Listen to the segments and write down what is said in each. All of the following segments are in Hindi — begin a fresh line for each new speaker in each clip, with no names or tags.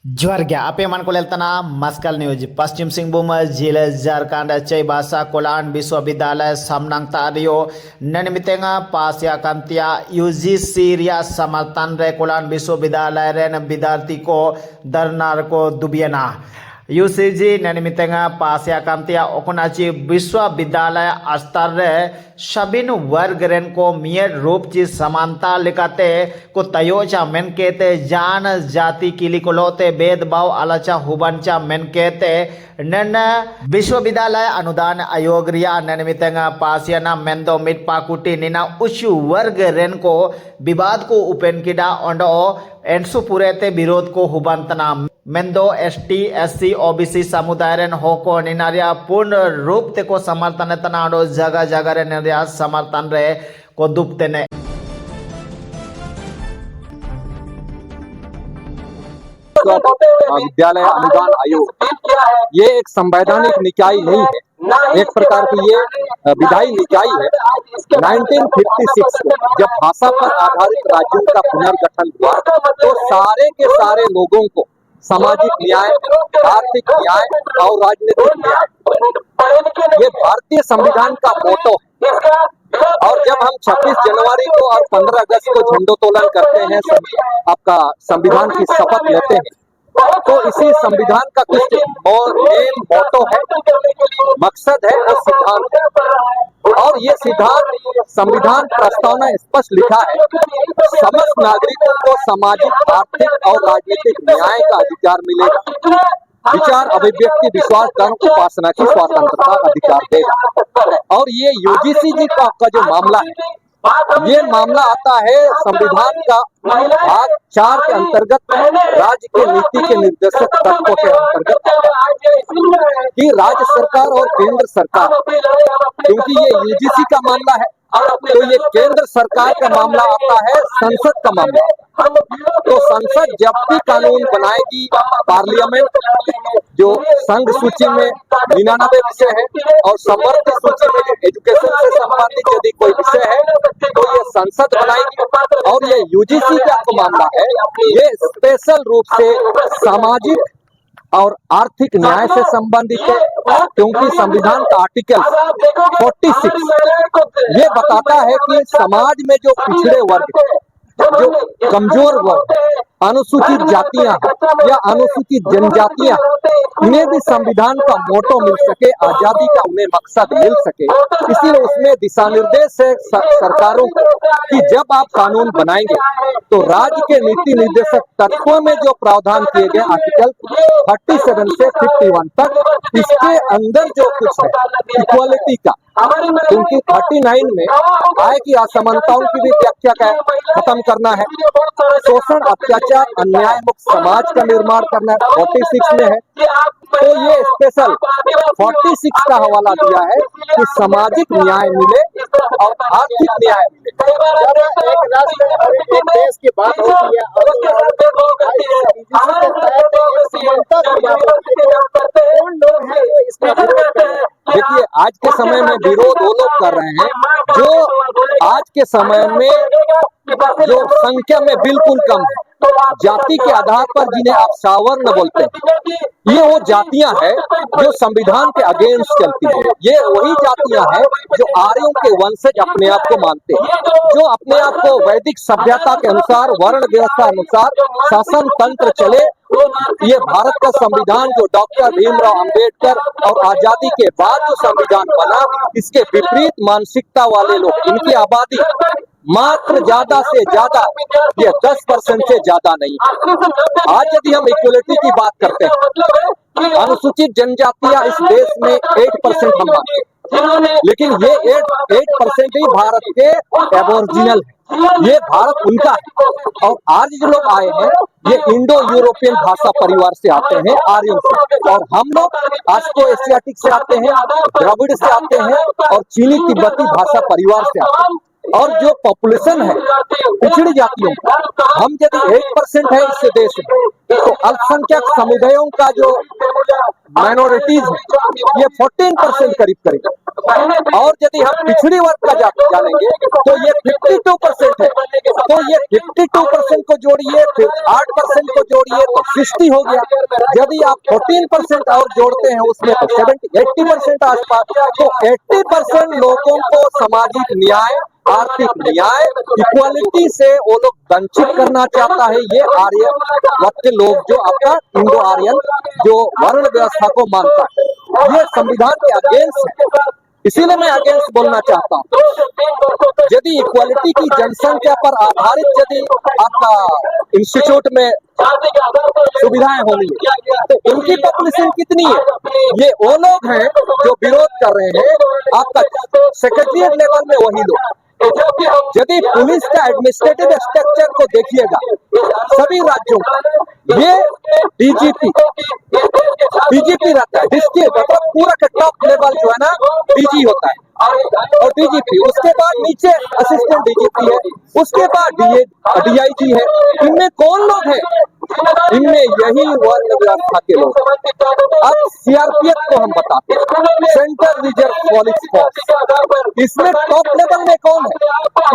जोहार गया आपे मन को लेतना मस्कल न्यूज पश्चिम सिंहभूम जिले झारखंड चैबासा कोलान विश्वविद्यालय सामनांग तारियो ननमितेंगा पासिया कंतिया यूजीसी रिया समर्थन रे कोलान विश्वविद्यालय रेन विद्यार्थी को दरनार को दुबियना यूसीजी ननमितेंगा पासिया कंतिया ओकनाची विश्वविद्यालय स्तर रे सबिन वर्ग रेन को मियर रूप ची समानता लिकाते को तयोचा मेन कहते जान जाति किली को लोते भेदभाव आलाचा हुबनचा मेन कहते नन विश्वविद्यालय अनुदान आयोग रिया ननमितेंगा पासियाना मेंदो मिट पाकुटी निना उशु वर्ग रेन को विवाद को उपेन किडा ओंडो एंसु पुरेते विरोध को हुबंतना मेंदो एसटी एससी ओबीसी समुदाय रेन होको निनारिया पूर्ण रूप ते को समर्थन तनाडो जगह जगह रे निरिया समर्थन रे को दुपते ने
विद्यालय अनुदान आयोग ये एक संवैधानिक निकाय नहीं है, एक प्रकार की ये विधायी निकाय है। 1956 में जब भाषा पर आधारित राज्यों का पुनर्गठन हुआ तो सारे के सारे लोगों को सामाजिक न्याय, आर्थिक न्याय और राजनीतिक न्याय ये भारतीय संविधान का मोटो है। और जब हम 26 जनवरी को और 15 अगस्त को झंडोत्तोलन करते हैं, आपका संविधान की शपथ लेते हैं, तो इसी संविधान का कुछ मेन मोटो है, मकसद है और सिद्धांत है। और ये सिद्धांत संविधान प्रस्तावना स्पष्ट लिखा है, समस्त नागरिकों को सामाजिक, आर्थिक और राजनीतिक न्याय का अधिकार मिलेगा, विचार, अभिव्यक्ति, विश्वास, धर्म, उपासना की स्वतंत्रता अधिकार देगा। और ये यूजीसी जी का जो मामला है, ये मामला आता है संविधान का भाग 4 के अंतर्गत राज्य के नीति के निर्देशक तत्वों के अंतर्गत कि राज्य सरकार और केंद्र सरकार, क्योंकि ये यूजीसी का मामला है तो ये केंद्र सरकार का मामला आता है, संसद का मामला। तो संसद जब भी कानून बनाएगी, पार्लियामेंट जो संघ सूची में 99 विषय है और समवर्ती सूची में जो एजुकेशन से संबंधित यदि कोई विषय है तो ये संसद बनाएगी। और ये यूजीसी का तो मामला है, ये स्पेशल रूप से सामाजिक और आर्थिक न्याय से संबंधित है, क्योंकि संविधान का आर्टिकल 46 ये बताता है कि समाज में जो पिछड़े वर्ग, जो कमजोर वर्ग, अनुसूचित जातियां या अनुसूचित जनजातियां, इन्हें भी संविधान का मोटो मिल सके, आजादी का उन्हें मकसद मिल सके। इसीलिए उसमें दिशा निर्देश है सरकारों को कि जब आप कानून बनाएंगे तो राज्य के नीति निर्देशक तत्वों में जो प्रावधान किए गए आर्टिकल 37 से 51 तक, इसके अंदर जो कुछ है इक्वालिटी का, क्योंकि 39 में आय की असमानताओं की भी व्याख्या खत्म करना है, शोषण, अत्याचार, अन्याय मुक्त समाज का निर्माण करना 46 में है। तो ये स्पेशल 46 का हवाला दिया है कि सामाजिक न्याय मिले और आर्थिक न्याय मिले।
जब एक राष्ट्र और एक देश की बात होती है कौन लोग हैं जो इसमें विरोध कर रहे हैं?
देखिए, आज के समय में विरोध वो लोग कर रहे हैं जो आज के समय में जो संख्या में बिल्कुल कम है, जाति के आधार पर जिन्हें आप सावर्ण बोलते हैं, ये वो जातियां हैं जो संविधान के अगेंस्ट चलती है। ये वही जातियां हैं जो आर्यों के वंशज अपने आप को मानते हैं, जो अपने आप को वैदिक सभ्यता के अनुसार, वर्ण व्यवस्था अनुसार शासन तंत्र चले। ये भारत का संविधान जो डॉक्टर भीमराव अंबेडकर और आजादी के बाद जो संविधान बना, इसके विपरीत मानसिकता वाले लोग, इनकी आबादी मात्र ज्यादा से ज्यादा ये 10% से ज्यादा नहीं है। आज यदि हम इक्वलिटी की बात करते हैं, अनुसूचित जनजातियां इस देश में 8% हम मानते हैं, लेकिन ये 8% ही भारत के एबोरिजिनल है, ये भारत उनका है। और आज जो लोग आए हैं ये इंडो यूरोपियन भाषा परिवार से आते हैं, आर्यन से, और हम लोग आस्ट्रो एशियाटिक से आते हैं, द्रविड़ से आते हैं और चीनी तिब्बती भाषा परिवार से आते हैं। और जो पॉपुलेशन है पिछड़ी जातियों का, हम यदि 8% है इस देश में, तो अल्पसंख्यक समुदायों का जो माइनॉरिटीज हैं ये 14% करीब करीब, और यदि हम पिछड़ी वर्ग का जानेंगे तो ये 52% है। तो ये 52% को जोड़िए, फिर 8% को जोड़िए तो 60 हो गया। यदि आप 14% और जोड़ते हैं उसमें तो 80% आसपास। तो 80% लोगों को सामाजिक न्याय, आर्थिक न्याय, इक्वालिटी से वो लोग वंचित करना चाहता है ये आर्य वर्ग के लोग, जो आपका इंडो आर्यन जो वर्ण व्यवस्था को मानता है। ये संविधान के अगेंस्ट है, इसीलिए मैं अगेंस्ट बोलना चाहता हूँ। यदि इक्वालिटी की जनसंख्या पर आधारित यदि आपका इंस्टीट्यूट में सुविधाएं होनी है तो उनकी पॉपुलेशन कितनी है? ये वो लोग हैं जो विरोध कर रहे हैं आपका सेक्रेटरीट लेवल में वही लोग। यदि पुलिस का एडमिनिस्ट्रेटिव स्ट्रक्चर को देखिएगा सभी राज्यों का, ये डीजीपी रहता है, डिस्ट्रिक्ट मतलब पूरा का टॉप लेवल जो है ना डीजी होता है और डीजीपी, उसके बाद नीचे असिस्टेंट डीजीपी है, उसके बाद डीआईजी है। इनमें कौन लोग हैं? इनमें यही वर्ण व्यवस्था के लोग। अब सीआरपीएफ को हम बताते हैं, सेंट्रल रिजर्व पुलिस फोर्स, इसमें टॉप लेवल में कौन है?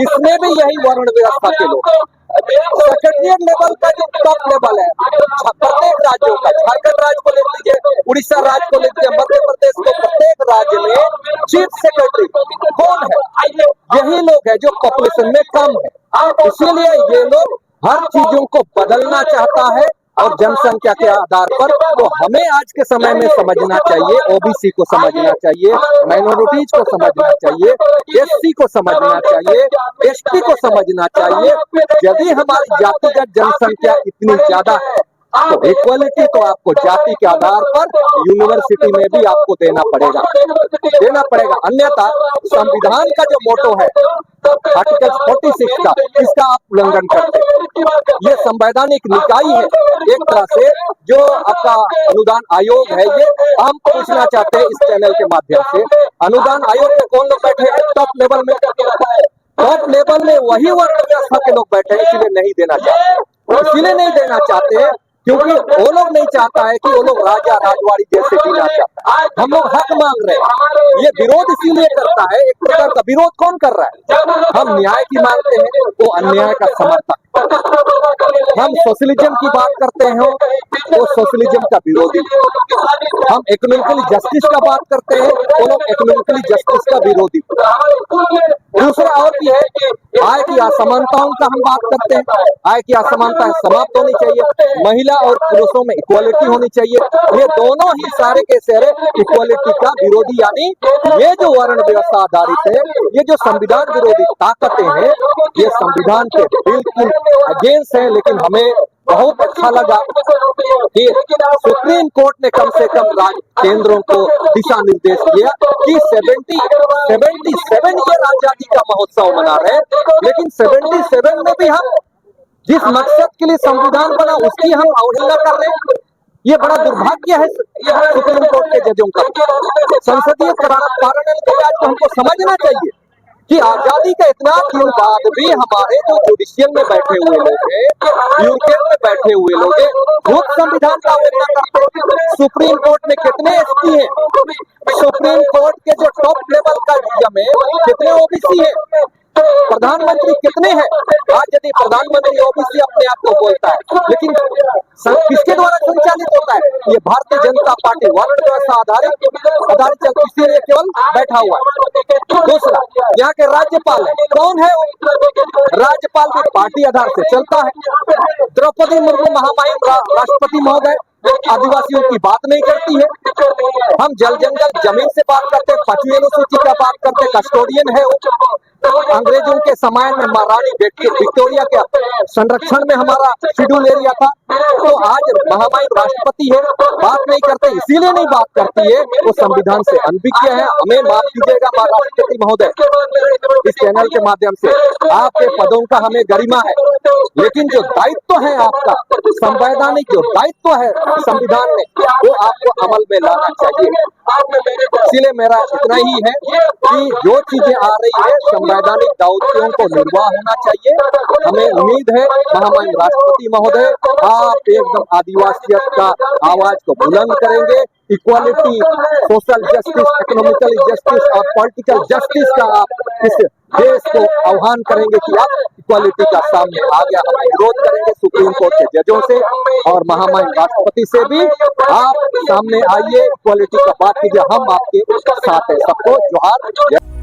इसमें भी यही वर्ण व्यवस्था के लोग। सेक्रेटरीट लेवल का जो टॉप लेवल है प्रत्येक राज्यों का, झारखंड राज्य को ले लीजिए, उड़ीसा राज्य को ले लीजिए, मध्य प्रदेश को, प्रत्येक राज्य में चीफ सेक्रेटरी कौन है? यही लोग है जो पॉपुलेशन में कम है। इसीलिए ये लोग हर चीजों को बदलना चाहता है और जनसंख्या के आधार पर। तो हमें आज के समय में समझना चाहिए, ओबीसी को समझना चाहिए, माइनॉरिटीज को समझना चाहिए, एससी को समझना चाहिए, एसटी को समझना चाहिए। यदि हमारी जातिगत जनसंख्या इतनी ज्यादा है तो इक्वालिटी तो आपको जाति के आधार पर यूनिवर्सिटी में भी आपको देना पड़ेगा। अन्यथा संविधान का जो मोटो है आर्टिकल 46 का, इसका आप उल्लंघन करते हैं। ये संवैधानिक निकाय है एक तरह से, जो आपका अनुदान आयोग है। ये हम पूछना चाहते हैं इस चैनल के माध्यम से, अनुदान आयोग में कौन लोग बैठे हैं टॉप लेवल में? टॉप लेवल में वही वर्ण व्यवस्था के लोग बैठे हैं, इसलिए नहीं देना चाहते क्योंकि वो लोग नहीं चाहता है कि वो लोग राजा राजवाड़ी जैसे जीना चाहता है। हम लोग हक मांग रहे हैं। ये विरोध इसीलिए करता है, एक प्रकार का विरोध कौन कर रहा है? हम न्याय की मांगते हैं, वो अन्याय का समर्थक। हम सोशलिज्म की बात करते हैं, वो सोशलिज्म का विरोधी। हम इकोनॉमिकली जस्टिस का बात करते हैं, वो लोग इकोनॉमिकली जस्टिस का विरोधी। दूसरा और भी है, आय की असमानताओं का हम बात करते हैं, आय की असमानता समाप्त होनी चाहिए, महिला और पुरुषों में इक्वालिटी होनी चाहिए। ये दोनों ही सारे के सारे इक्वालिटी का विरोधी, यानी ये जो वर्ण व्यवस्था आधारित है, ये जो संविधान विरोधी ताकतें हैं, ये संविधान के बिल्कुल अगेंस्ट है। लेकिन हमें बहुत अच्छा लगा कि सुप्रीम कोर्ट ने कम से कम केंद्रों को दिशा निर्देश दिया कि 77 ईयर आजादी का महोत्सव मना रहे हैं, लेकिन 77 में भी हम जिस मकसद के लिए संविधान बना उसकी हम अवहेलना कर रहे हैं। ये बड़ा दुर्भाग्य है सुप्रीम कोर्ट के जजों का। संसदीय कार्यान्वयन के आज हमको समझना चाहिए कि आजादी का इतना दिन बाद भी हमारे जो जुडिशियल में बैठे हुए लोग हैं, यूके में बैठे हुए लोग हैं, वो संविधान का अवहेलना करते हैं। सुप्रीम कोर्ट में कितने एसटी हैं? सुप्रीम कोर्ट के जो टॉप लेवल का नियम है कितने ओबीसी है? प्रधानमंत्री कितने हैं? आज यदि प्रधानमंत्री ओबीसी अपने आप को बोलता है, लेकिन किसके द्वारा संचालित होता है? ये भारतीय जनता पार्टी वर्ण व्यवस्था आधारित इसीलिए केवल बैठा हुआ है। दूसरा, यहाँ के राज्यपाल है, कौन है? राज्यपाल भी पार्टी आधार से चलता है। द्रौपदी मुर्मू महामहिम राष्ट्रपति महोदय आदिवासियों की बात नहीं करती है। हम जल जंगल जमीन से बात करते हैं, 5वीं अनुसूची का बात करते हैं, कस्टोडियन है वो। अंग्रेजों के समय में महारानी विक्टोरिया के संरक्षण में हमारा शेड्यूल एरिया था। तो आज महामहिम राष्ट्रपति है, बात नहीं करते। इसीलिए नहीं बात करती है, वो संविधान से अनभिज्ञ है। हमें माफ कीजिएगा राष्ट्रपति महोदय, इस चैनल के माध्यम से आपके पदों का हमें गरिमा है, लेकिन जो दायित्व है आपका, संवैधानिक जो दायित्व है संविधान में, वो आपको अमल में लाना चाहिए। इसलिए मेरा इतना ही है कि जो चीजें आ रही है संवैधानिक दायित्वों को निर्वाह होना चाहिए। हमें उम्मीद है महामहिम राष्ट्रपति महोदय आप एकदम आदिवासियत का आवाज को बुलंद करेंगे, equality, social justice, economical justice और पॉलिटिकल जस्टिस का आप इस देश को आह्वान करेंगे कि आप इक्वालिटी का सामने आ गया। हम विरोध करेंगे सुप्रीम कोर्ट के जजों से और महामहिम राष्ट्रपति से भी। आप सामने आइए, इक्वालिटी का बात कीजिए, हम आपके साथ हैं। सबको जोहार।